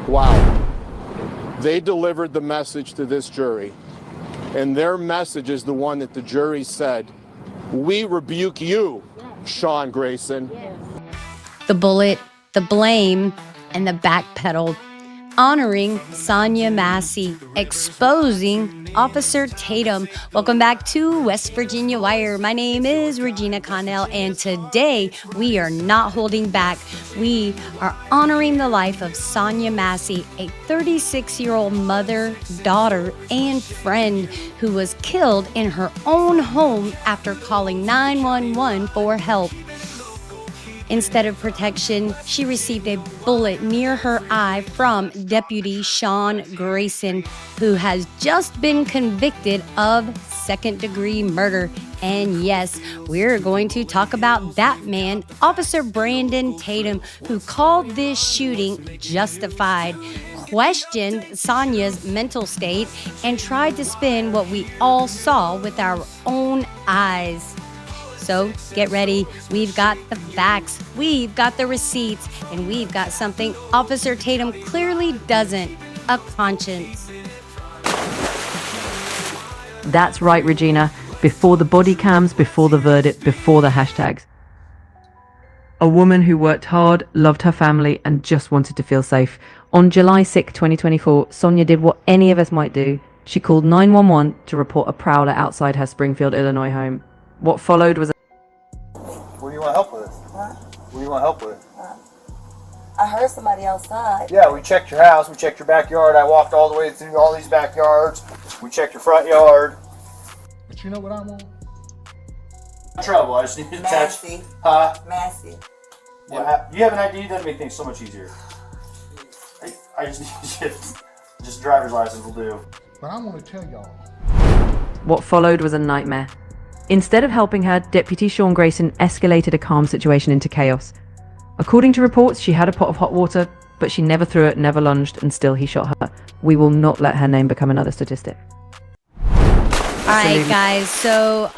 Wow. They delivered the message to this jury, and their message is the one that the jury said, "We rebuke you, Sean Grayson." The bullet, the blame, and the backpedal, honoring Sonya Massey, exposing Officer Tatum. Welcome back to West Virginia Wire. My name is Regina Connell, and today we are not holding back. We are honoring the life of Sonya Massey, a 36-year-old mother, daughter, and friend who was killed in her own home after calling 911 for help. Instead of protection, she received a bullet near her eye from Deputy Sean Grayson, who has just been convicted of second-degree murder. And yes, we're going to talk about that man, Officer Brandon Tatum, who called this shooting justified, questioned Sonya's mental state, and tried to spin what we all saw with our own eyes. So get ready. We've got the facts, we've got the receipts, and we've got something Officer Tatum clearly doesn't: a conscience. That's right, Regina. Before the body cams, before the verdict, before the hashtags. A woman who worked hard, loved her family, and just wanted to feel safe. On July 6, 2024, Sonya did what any of us might do. She called 911 to report a prowler outside her Springfield, Illinois home. What followed was What do you want help with? Huh? What do you want help with? I heard somebody outside. Yeah, we checked your house, we checked your backyard. I walked all the way through all these backyards. We checked your front yard. But you know what I want? Trouble, I just need to touch. Massey. Huh? Massey. You have an ID? That'd make things so much easier. I just need just driver's license will do. But I want to tell y'all. What followed was a nightmare. Instead of helping her, Deputy Sean Grayson escalated a calm situation into chaos. According to reports, she had a pot of hot water, but she never threw it, never lunged, and still he shot her. We will not let her name become another statistic. All right, guys, so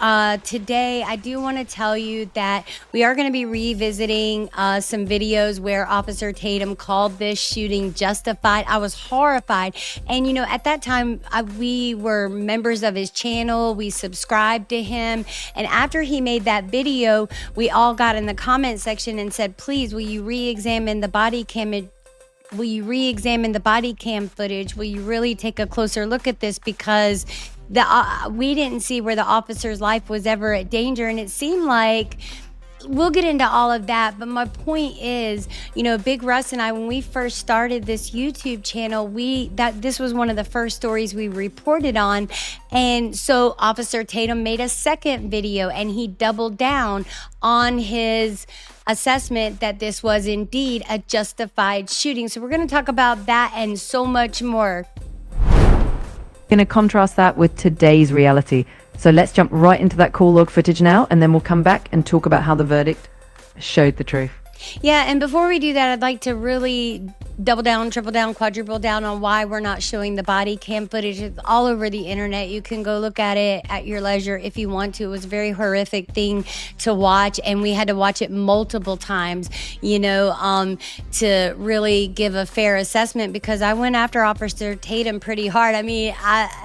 today I do want to tell you that we are going to be revisiting some videos where Officer Tatum called this shooting justified. I was horrified. And, you know, at that time, we were members of his channel. We subscribed to him. And after he made that video, we all got in the comment section and said, please, will you re-examine the body cam? Will you re-examine the body cam footage? Will you really take a closer look at this? Because we didn't see where the officer's life was ever at danger, and it seemed like we'll get into all of that. But my point is, you know, Big Russ and I, when we first started this YouTube channel, this was one of the first stories we reported on. And so Officer Tatum made a second video, and he doubled down on his assessment that this was indeed a justified shooting. So we're going to talk about that and so much more. Going to contrast that with today's reality. So let's jump right into that call log footage now, and then we'll come back and talk about how the verdict showed the truth. Yeah, and before we do that, I'd like to really double down, triple down, quadruple down on why we're not showing the body cam footage. It's all over the internet. You can go look at it at your leisure if you want to. It was a very horrific thing to watch, and we had to watch it multiple times, you know, to really give a fair assessment, because I went after Officer Tatum pretty hard. I mean,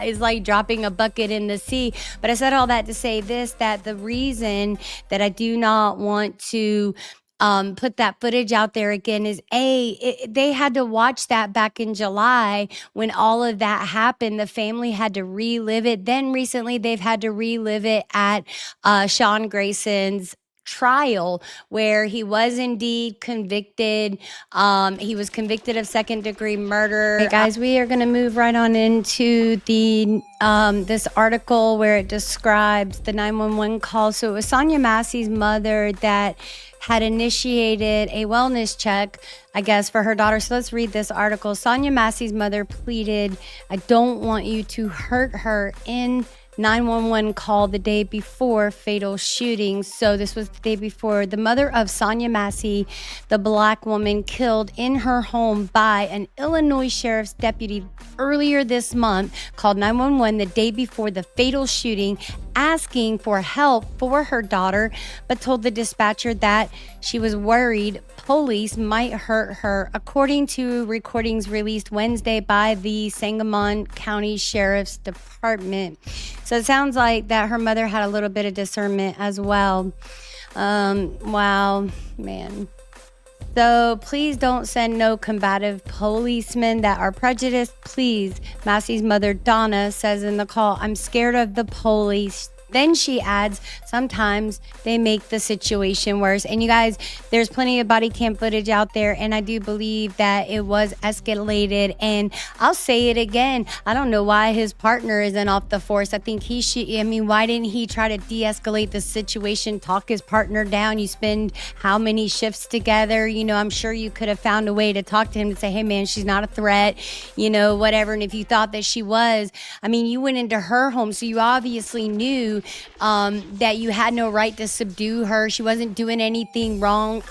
it's like dropping a bucket in the sea. But I said all that to say this, that the reason that I do not want to put that footage out there again is they had to watch that back in July when all of that happened. The family had to relive it. Then recently they've had to relive it at Sean Grayson's trial, where he was indeed convicted. He was convicted of second-degree murder. Hey guys, we are going to move right on into the this article where it describes the 911 call. So it was Sonya Massey's mother that had initiated a wellness check, I guess, for her daughter. So let's read this article. Sonya Massey's mother pleaded, "I don't want you to hurt her," in 911 call the day before fatal shooting. So this was the day before. The mother of Sonya Massey, the black woman killed in her home by an Illinois sheriff's deputy earlier this month, called 911 the day before the fatal shooting asking for help for her daughter, but told the dispatcher that she was worried police might hurt her, according to recordings released Wednesday by the Sangamon County Sheriff's Department. So it sounds like that her mother had a little bit of discernment as well. Wow, man. So please don't send no combative policemen that are prejudiced. Please, Massey's mother, Donna, says in the call, I'm scared of the police. Then she adds, sometimes they make the situation worse. And you guys, there's plenty of body cam footage out there, and I do believe that it was escalated. And I'll say it again, I don't know why his partner isn't off the force. I think he should, why didn't he try to de-escalate the situation, talk his partner down? You spend how many shifts together? I'm sure you could have found a way to talk to him to say, hey man, she's not a threat, whatever. And if you thought that she was, you went into her home, so you obviously knew that you had no right to subdue her. She wasn't doing anything wrong.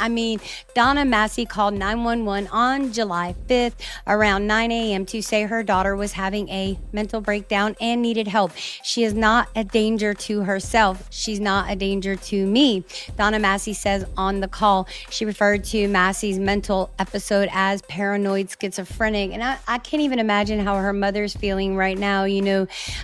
Donna Massey called 911 on July 5th around 9 a.m. to say her daughter was having a mental breakdown and needed help. She is not a danger to herself. She's not a danger to me, Donna Massey says on the call. She referred to Massey's mental episode as paranoid schizophrenic. And I can't even imagine how her mother's feeling right now.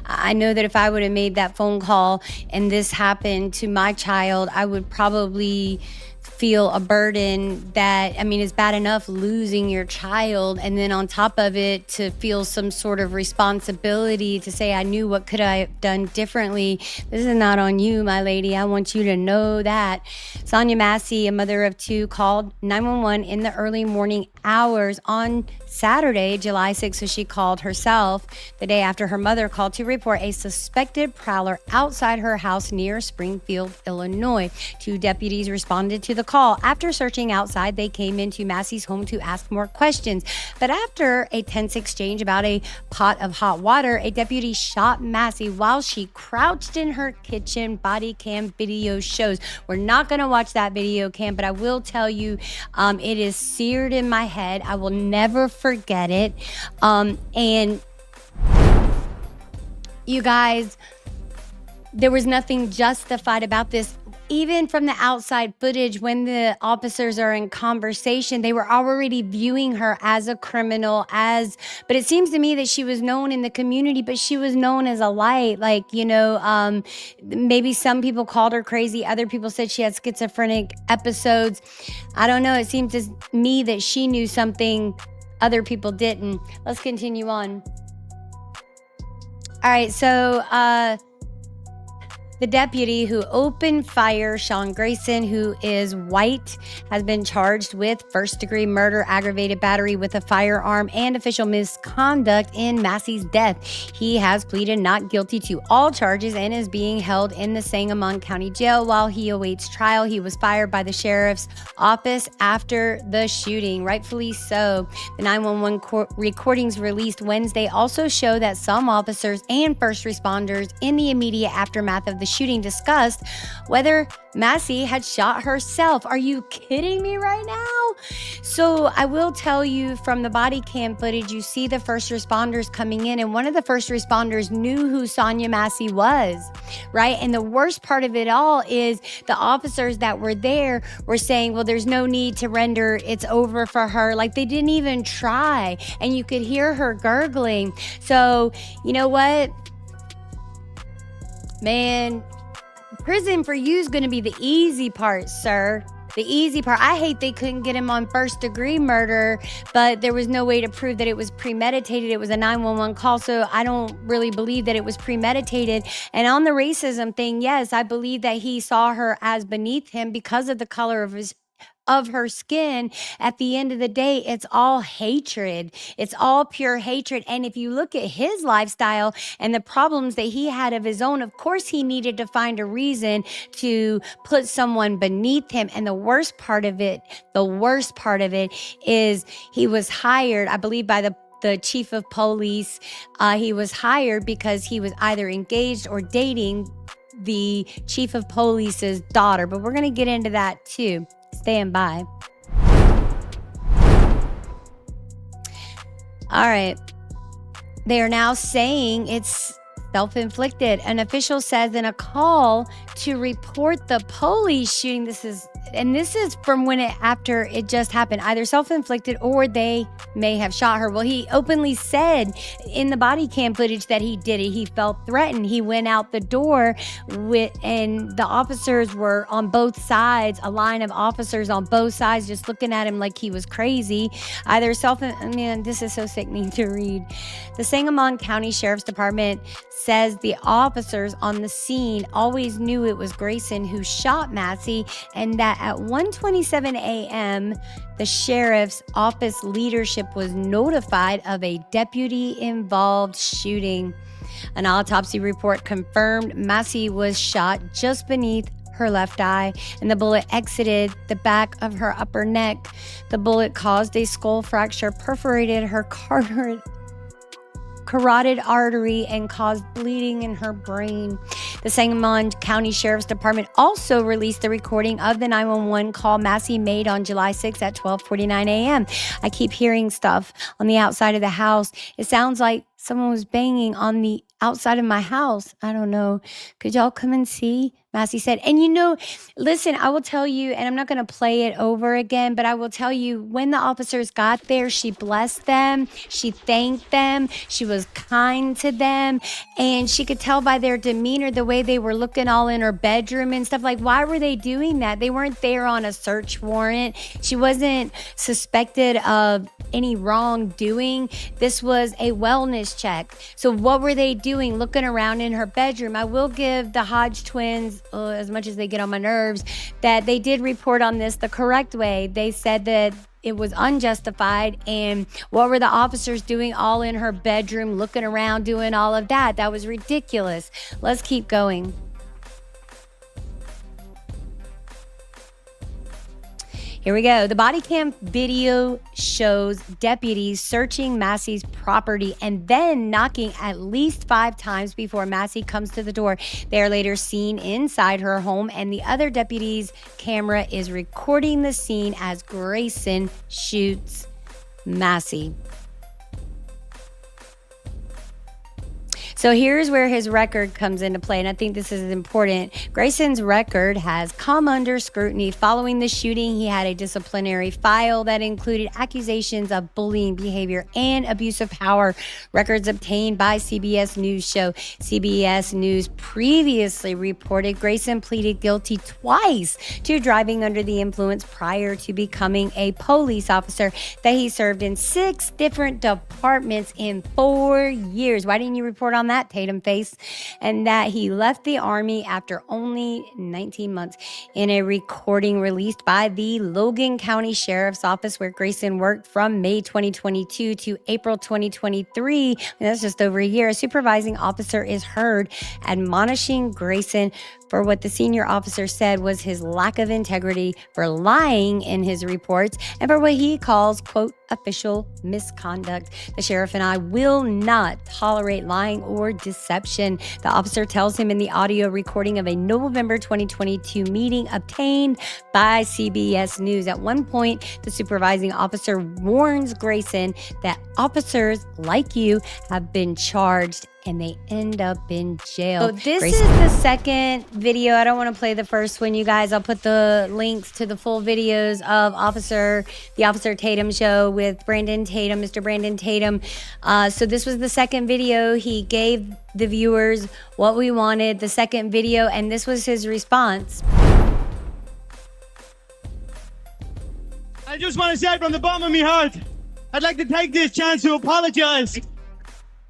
I know that if I would have made that phone call and this happened to my child, I would probably feel a burden that, it's bad enough losing your child, and then on top of it, to feel some sort of responsibility to say, I knew what could I have done differently. This is not on you, my lady. I want you to know that. Sonya Massey, a mother of two, called 911 in the early morning hours on Saturday, July 6th. So she called herself the day after her mother called to report a suspected prowler outside her house near Springfield, Illinois. Two deputies responded to the call. After searching outside, they came into Massey's home to ask more questions. But after a tense exchange about a pot of hot water, a deputy shot Massey while she crouched in her kitchen. Body cam video shows. We're not going to watch that video cam, but I will tell you, it is seared in my head. I will never forget it. And you guys, there was nothing justified about this. Even from the outside footage, when the officers are in conversation, they were already viewing her as a criminal, but it seems to me that she was known in the community, but she was known as a light. Maybe some people called her crazy. Other people said she had schizophrenic episodes. I don't know. It seemed to me that she knew something other people didn't. Let's continue on. All right. So, the deputy who opened fire, Sean Grayson, who is white, has been charged with first-degree murder, aggravated battery with a firearm, and official misconduct in Massey's death. He has pleaded not guilty to all charges and is being held in the Sangamon County Jail while he awaits trial. He was fired by the sheriff's office after the shooting, rightfully so. The 911 recordings released Wednesday also show that some officers and first responders in the immediate aftermath of the shooting discussed whether Massey had shot herself. Are you kidding me right now? So I will tell you, from the body cam footage, you see the first responders coming in, and one of the first responders knew who Sonya Massey was, right? And the worst part of it all is the officers that were there were saying, well, there's no need to render, it's over for her. Like, they didn't even try, and you could hear her gurgling. So you know what? Man, prison for you is going to be the easy part, sir. The easy part. I hate they couldn't get him on first degree murder, but there was no way to prove that it was premeditated. It was a 911 call, so I don't really believe that it was premeditated. And on the racism thing, yes, I believe that he saw her as beneath him because of the color of her skin. At the end of the day, it's all hatred. It's all pure hatred. And if you look at his lifestyle and the problems that he had of his own, of course he needed to find a reason to put someone beneath him. And the worst part of it is he was hired, I believe, by the chief of police. He was hired because he was either engaged or dating the chief of police's daughter. But we're going to get into that too. Stand by. All right. They are now saying it's self-inflicted. An official says in a call to report the police shooting, this is from when after it just happened, either self-inflicted or they may have shot her. Well, he openly said in the body cam footage that he did it. He felt threatened. He went out the door and the officers were on both sides, a line of officers on both sides, just looking at him like he was crazy. Man, this is so sickening to read. The Sangamon County Sheriff's Department says the officers on the scene always knew it was Grayson who shot Massey, and that at 1:27 a.m., the sheriff's office leadership was notified of a deputy-involved shooting. An autopsy report confirmed Massey was shot just beneath her left eye, and the bullet exited the back of her upper neck. The bullet caused a skull fracture, perforated her carotid artery, and caused bleeding in her brain. The Sangamon County Sheriff's Department also released the recording of the 911 call Massey made on July 6th at 12:49 a.m. I keep hearing stuff on the outside of the house. It sounds like someone was banging on the outside of my house. I don't know. Could y'all come and see? Massey said. And listen, I will tell you, and I'm not going to play it over again, but I will tell you, when the officers got there, she blessed them. She thanked them. She was kind to them. And she could tell by their demeanor, the way they were looking all in her bedroom and stuff. Like, why were they doing that? They weren't there on a search warrant. She wasn't suspected of any wrongdoing. This was a wellness check. So what were they doing looking around in her bedroom? I will give the Hodge twins, as much as they get on my nerves, that they did report on this the correct way. They said that it was unjustified. And what were the officers doing all in her bedroom, looking around, doing all of that? That was ridiculous. Let's keep going. Here we go. The body cam video shows deputies searching Massey's property and then knocking at least 5 times before Massey comes to the door. They are later seen inside her home, and the other deputy's camera is recording the scene as Grayson shoots Massey. So here's where his record comes into play, and I think this is important. Grayson's record has come under scrutiny. Following the shooting, he had a disciplinary file that included accusations of bullying behavior and abuse of power. Records obtained by CBS News show. CBS News previously reported Grayson pleaded guilty twice to driving under the influence prior to becoming a police officer, that he served in 6 different departments in 4 years. Why didn't you report on that, Tatum face? And that he left the Army after only 19 months. In a recording released by the Logan County Sheriff's Office, where Grayson worked from May 2022 to April 2023, that's just over a year, a supervising officer is heard admonishing Grayson for what the senior officer said was his lack of integrity, for lying in his reports, and for what he calls, quote, official misconduct. The sheriff and I will not tolerate lying or deception. The officer tells him in the audio recording of a November 2022 meeting obtained by CBS News. At one point, the supervising officer warns Grayson that officers like you have been charged and they end up in jail. So this is the second video. I don't want to play the first one, you guys. I'll put the links to the full videos of the Officer Tatum show with Brandon Tatum, Mr. Brandon Tatum. So this was the second video. He gave the viewers what we wanted, the second video, and this was his response. I just want to say from the bottom of my heart, I'd like to take this chance to apologize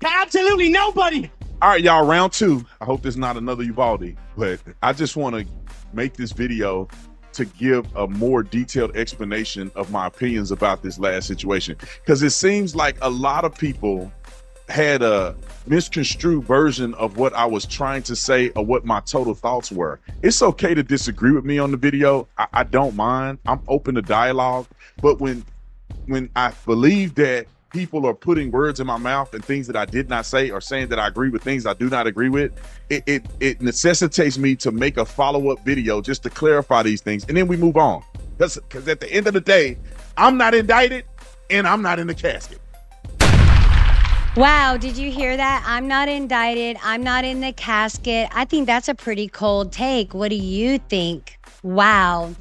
to absolutely nobody. All right, y'all, round 2. I hope there's not another Uvalde, but I just want to make this video to give a more detailed explanation of my opinions about this last situation, because it seems like a lot of people had a misconstrued version of what I was trying to say or what my total thoughts were. It's okay to disagree with me on the video. I don't mind. I'm open to dialogue. But when I believe that people are putting words in my mouth and things that I did not say, or saying that I agree with things I do not agree with, it necessitates me to make a follow-up video just to clarify these things, and then we move on. Because at the end of the day, I'm not indicted and I'm not in the casket. Wow, did you hear that? I'm not indicted. I'm not in the casket. I think that's a pretty cold take. What do you think? Wow.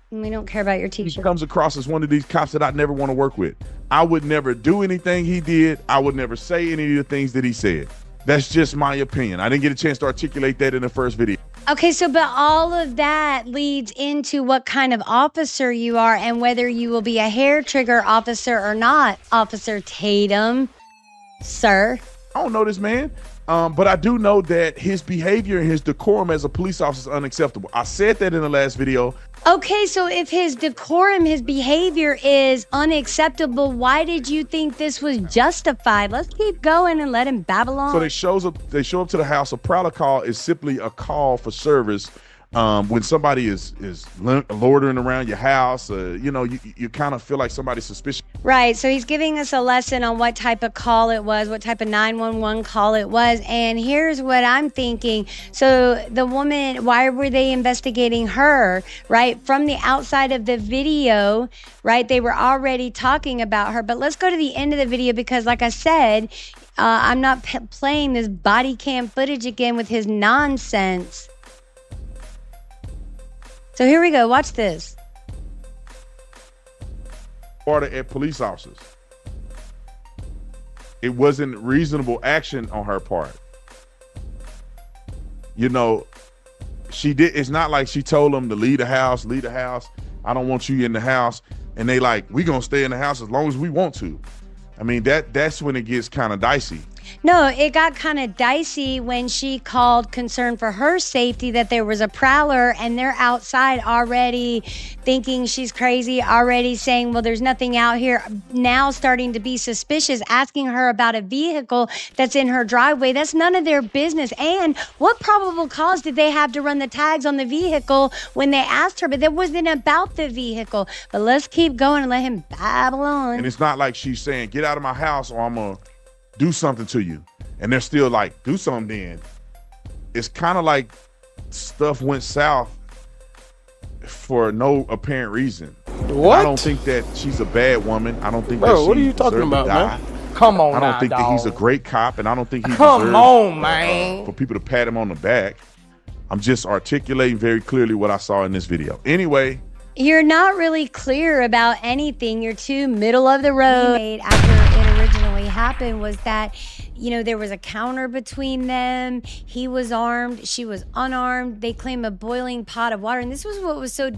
We don't care about your He t-shirt. comes across as one of these cops that I never want to work with. I would never do anything he did. I would never say any of the things that he said. That's just my opinion. I didn't get a chance to articulate that in the first video. Okay, so but all of that leads into what kind of officer you are and whether you will be a hair trigger officer or not, Officer Tatum, sir. I don't know this man, but I do know that his behavior and his decorum as a police officer is unacceptable. I said that in the last video. Okay, so if his decorum, his behavior is unacceptable, why did you think this was justified? Let's keep going and let him babble on. So they show up to the house. A prowler call is simply a call for service. When somebody is loitering around your house, you kind of feel like somebody's suspicious. Right, so he's giving us a lesson on what type of call it was, what type of 911 call it was, and here's what I'm thinking. So the woman, why were they investigating her, right? From the outside of the video, right, they were already talking about her, but let's go to the end of the video because like I said, I'm not playing this body cam footage again with his nonsense. So here we go, watch this. Order at police officers. It wasn't reasonable action on her part. You know, she did. It's not like she told them to leave the house. I don't want you in the house. And they like, we gonna stay in the house as long as we want to. I mean, that's when it gets kind of dicey. No, it got kind of dicey when she called concern for her safety that there was a prowler and they're outside already thinking she's crazy, already saying, well, there's nothing out here, now starting to be suspicious, asking her about a vehicle that's in her driveway. That's none of their business. And what probable cause did they have to run the tags on the vehicle when they asked her? But that wasn't about the vehicle. But let's keep going and let him babble on. And it's not like she's saying, get out of my house or I'm going to do something to you. And they're still like, do something then. It's kind of like stuff went south for no apparent reason. What? I don't think that she's a bad woman. I don't think that Bro, what are she you talking deserved to about, die. man? Come on I don't now, think that dog. he's a great cop, and I don't think he Come deserves on, man. for people to pat him on the back. I'm just articulating very clearly what I saw in this video. Anyway. You're not really clear about anything. You're too middle of the road. After it originally happened was that, you know, there was a counter between them. He was armed. She was unarmed. They claim a boiling pot of water. And this was what was so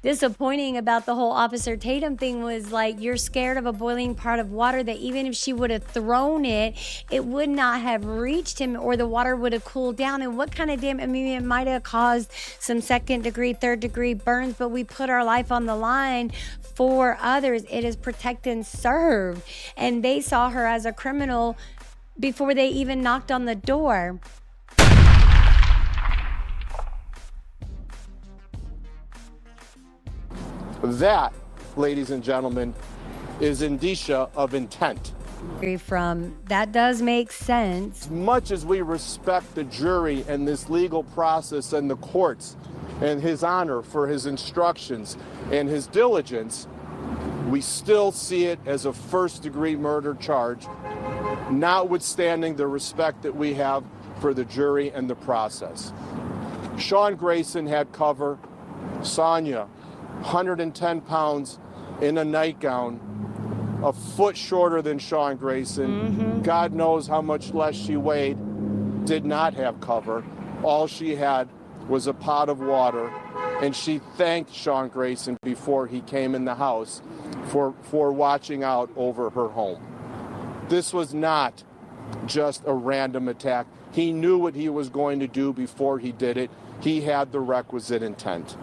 disappointing about the whole Officer Tatum thing was like, you're scared of a boiling pot of water that even if she would have thrown it, it would not have reached him or the water would have cooled down. And what kind of damage? I mean, it might have caused some 2nd degree, 3rd degree burns, but we put our life on the line for others. It is protect and serve. And they saw her as a criminal before they even knocked on the door. That, ladies and gentlemen, is indicia of intent. From that does make sense. As much as we respect the jury and this legal process and the courts and his honor for his instructions and his diligence, we still see it as a 1st-degree murder charge, notwithstanding the respect that we have for the jury and the process. Sean Grayson had cover. Sonya, 110 pounds in a nightgown, a foot shorter than Sean Grayson. God knows how much less she weighed, did not have cover. All she had was a pot of water, and she thanked Sean Grayson before he came in the house for watching out over her home. This was not just a random attack. He knew what he was going to do before he did it. He had the requisite intent.